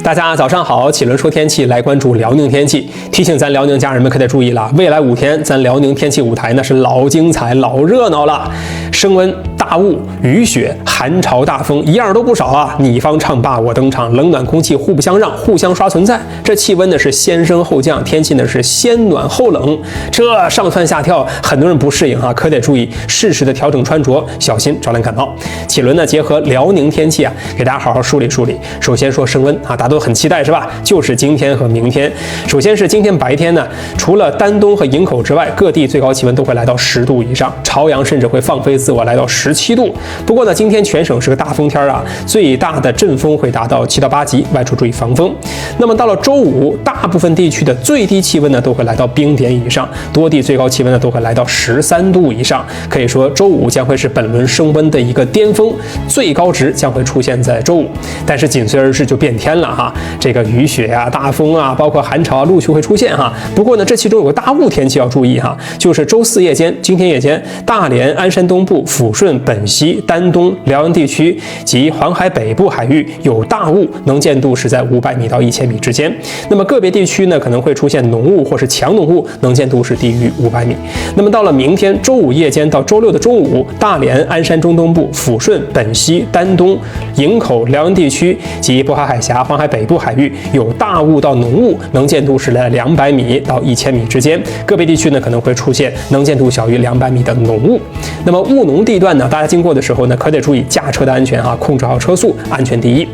大家早上好，启伦说天气来关注辽宁天气。提醒咱辽宁家人们可得注意了，未来5天咱辽宁天气舞台那是老精彩、老热闹了。升温、大雾、雨雪、寒潮、大风，一样都不少啊！你方唱罢我登场，冷暖空气互不相让，互相刷存在。这气温呢是先升后降，天气呢是先暖后冷，这上蹿下跳，很多人不适应啊，可得注意适时的调整穿着，小心招揽感冒。启伦呢结合辽宁天气啊，给大家好好梳理梳理。首先说升温啊，大家都很期待是吧？就是今天和明天。首先是今天白天呢，除了丹东和营口之外，各地最高气温都会来到10度以上，朝阳甚至会放飞自我来到17度。不过呢，今天全省是个大风天啊，最大的阵风会达到7到8级，外出注意防风。那么到了周五，大部分地区的最低气温呢都会来到冰点以上，多地最高气温呢都会来到13度以上。可以说周五将会是本轮升温的一个巅峰，最高值将会出现在周五。但是紧随而至就变天了哈，这个雨雪啊、大风啊，包括寒潮啊，陆续会出现哈。不过呢，这其中有个大雾天气要注意哈，就是周4夜间，今天夜间，大连、鞍山东部、抚顺、本溪、丹东、辽阳地区及黄海北部海域有大雾，能见度是在500米到1000米之间。那么个别地区呢可能会出现浓雾或是强浓雾，能见度是低于500米。那么到了明天周5夜间到周6的中午，大连、鞍山中东部、抚顺、本溪、丹东、营口、辽阳地区及渤海海峡、黄海北部海域有大雾到浓雾，能见度是在200米到1000米之间。个别地区呢可能会出现能见度小于200米的浓雾。那么雾浓地段呢，大家经过的时候呢，可得注意驾车的安全啊，控制好车速，安全第一。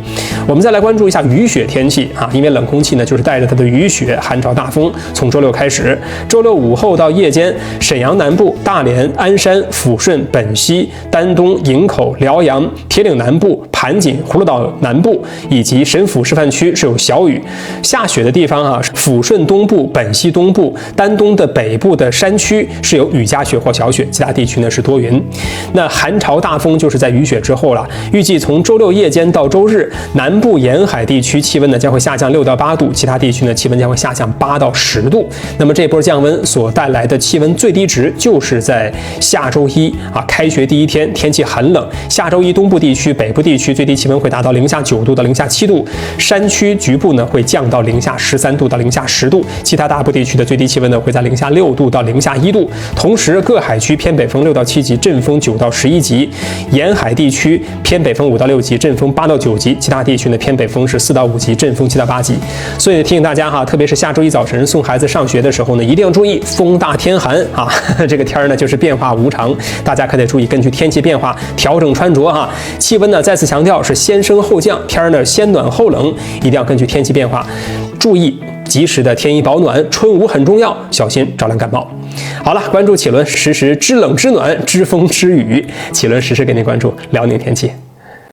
我们再来关注一下雨雪天气啊，因为冷空气呢就是带着它的雨雪、寒潮、大风，从周6开始，周6午后到夜间，沈阳南部、大连、鞍山、抚顺、本溪、丹东、营口、辽阳、铁岭南部、盘锦、葫芦岛南部以及神府示范区是有小雨。下雪的地方啊，抚顺东部、本溪东部、丹东的北部的山区是有雨夹雪或小雪，其他地区呢是多云。那寒潮大风就是在雨雪之后了，预计从周6夜间到周日，南部沿海地区气温呢将会下降6到8度，其他地区呢气温将会下降8到10度。那么这波降温所带来的气温最低值就是在下周一啊，开学第一天，天气很冷，下周一东部地区、北部地区最低气温会达到-9度到-7度，山区局部呢会降到-13度到-10度，其他大部地区的最低气温呢会在-6度到-1度。同时各海区偏北风6到7级，阵风9到11级，沿海地区偏北风5到6级，阵风8到9级，其他地区呢偏北风是4到5级，阵风7到8级。所以提醒大家哈，特别是下周一早晨送孩子上学的时候呢，一定要注意风大天寒啊，这个天呢就是变化无常，大家可得注意根据天气变化调整穿着哈。气温呢再次强调是先升后降，天呢先暖后冷，一定要根据天气变化注意及时的添衣保暖，春捂很重要，小心招揽感冒。好了，关注启伦，实时知冷知暖，知风知雨，启伦实时给您关注辽宁天气。